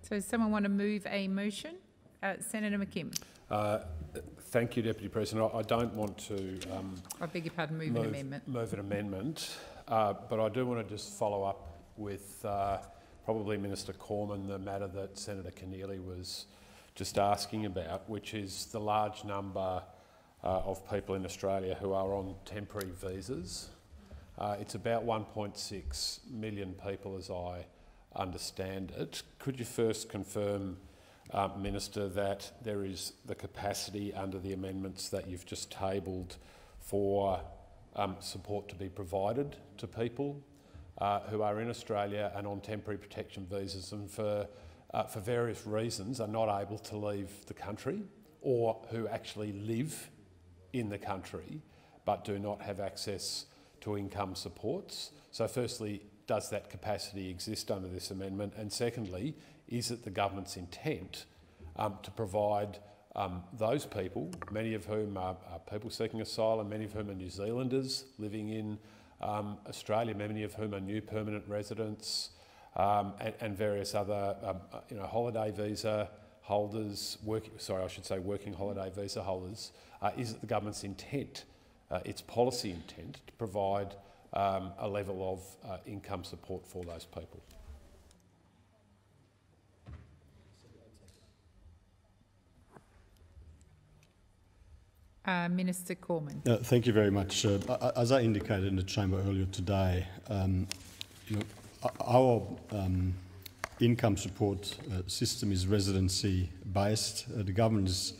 So does someone want to move a motion? Senator McKim. Thank you, Deputy President. I don't want to I beg your pardon, move an amendment. Move an amendment, but I do want to just follow up with probably Minister Cormann the matter that Senator Keneally was just asking about, which is the large number of people in Australia who are on temporary visas. It's about 1.6 million people, as I understand it. Could you first confirm, Minister, that there is the capacity under the amendments that you've just tabled for support to be provided to people who are in Australia and on temporary protection visas and for various reasons are not able to leave the country, or who actually live in the country but do not have access to income supports? So firstly, does that capacity exist under this amendment? And secondly, is it the government's intent to provide those people, many of whom are people seeking asylum, many of whom are New Zealanders living in Australia, many of whom are new permanent residents, and various other holiday visa holders, working holiday visa holders? Is it the government's intent, its policy intent, to provide a level of income support for those people? Minister Cormann. Thank you very much. As I indicated in the chamber earlier today, our income support system is residency based. The government is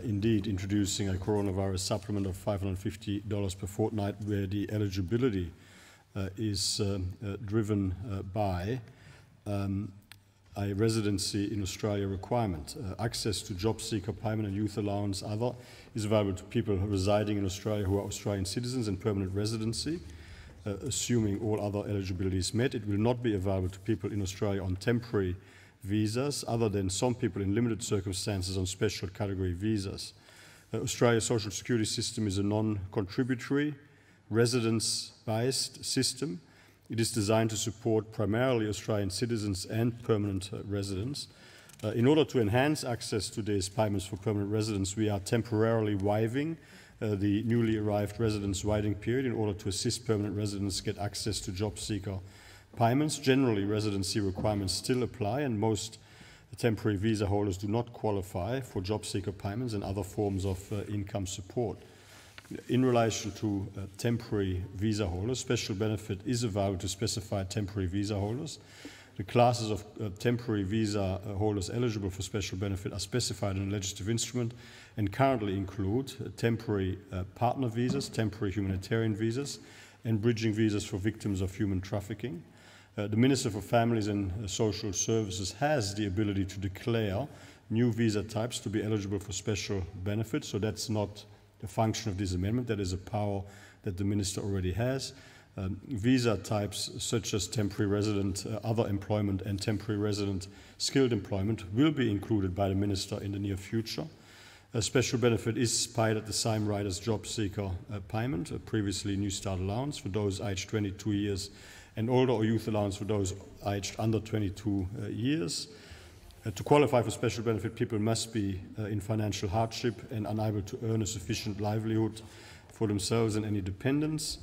indeed introducing a coronavirus supplement of $550 per fortnight, where the eligibility is driven by a residency in Australia requirement. Access to job seeker payment and youth allowance other is available to people residing in Australia who are Australian citizens and permanent residency, assuming all other eligibility is met. It will not be available to people in Australia on temporary visas, other than some people in limited circumstances on special category visas. Australia's social security system is a non-contributory, residence-based system. It is designed to support primarily Australian citizens and permanent residents. In order to enhance access to these payments for permanent residents, we are temporarily waiving the newly arrived residents' waiting period in order to assist permanent residents get access to job seeker payments. Generally, residency requirements still apply, and most temporary visa holders do not qualify for job seeker payments and other forms of income support. In relation to temporary visa holders, special benefit is available to specified temporary visa holders. The classes of temporary visa holders eligible for special benefit are specified in a legislative instrument and currently include temporary partner visas, temporary humanitarian visas, and bridging visas for victims of human trafficking. The Minister for Families and Social Services has the ability to declare new visa types to be eligible for special benefit, so that's not the function of this amendment. That is a power that the Minister already has. Visa types such as temporary resident, other employment and temporary resident skilled employment will be included by the Minister in the near future. A special benefit is paid at the same rate as job seeker payment, previously New Start allowance for those aged 22 years and older, or youth allowance for those aged under 22 years. To qualify for special benefit, people must be in financial hardship and unable to earn a sufficient livelihood for themselves and any dependents.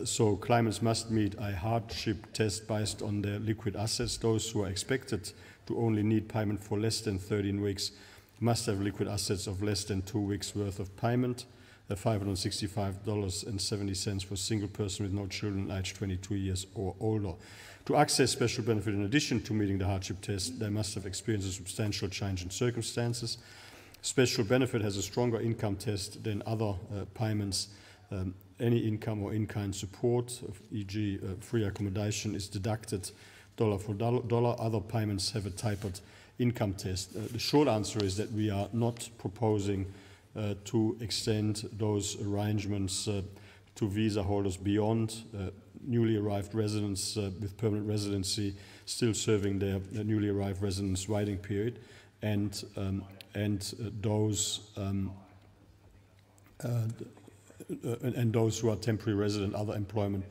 So claimants must meet a hardship test based on their liquid assets. Those who are expected to only need payment for less than 13 weeks must have liquid assets of less than 2 weeks' worth of payment, $565.70 for a single person with no children aged 22 years or older. To access special benefit, in addition to meeting the hardship test, they must have experienced a substantial change in circumstances. Special benefit has a stronger income test than other payments. Any income or in-kind support, e.g. free accommodation, is deducted dollar for dollar. Other payments have a tapered income test. The short answer is that we are not proposing to extend those arrangements to visa holders beyond newly arrived residents with permanent residency still serving their newly arrived residents' waiting period, and those who are temporary resident, other employment,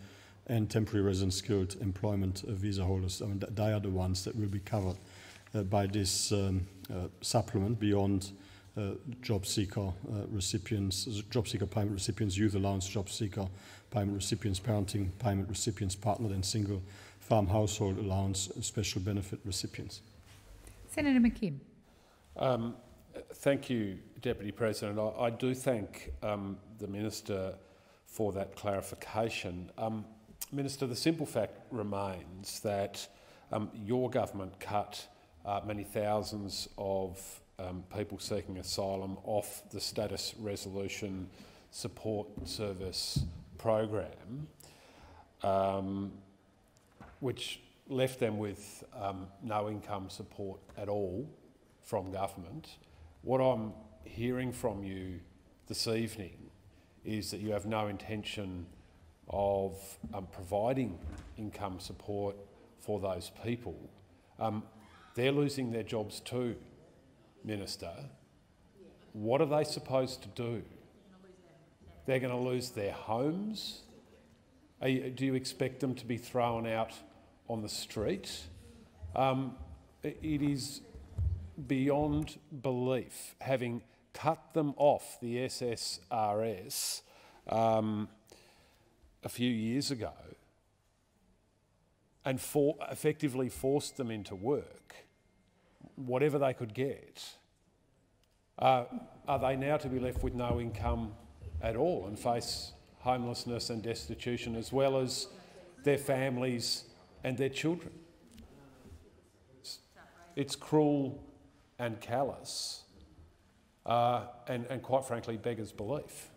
and temporary resident skilled employment visa holders. I mean, they are the ones that will be covered by this supplement beyond job seeker recipients, job seeker payment recipients, youth allowance job seeker payment recipients, parenting payment recipients, partnered and single farm household allowance special benefit recipients. Senator McKim. Thank you, Deputy President. I do thank the Minister for that clarification. Minister, the simple fact remains that your government cut many thousands of people seeking asylum off the Status Resolution Support Service program, which left them with no income support at all from government. What I'm hearing from you this evening is that you have no intention of providing income support for those people. They're losing their jobs too, Minister. What are they supposed to do? They're going to lose their homes? Do you expect them to be thrown out on the street? It is beyond belief, having cut them off the SSRS a few years ago and effectively forced them into work, whatever they could get. Are they now to be left with no income at all and face homelessness and destitution, as well as their families and their children? It's cruel and callous and quite frankly beggars belief.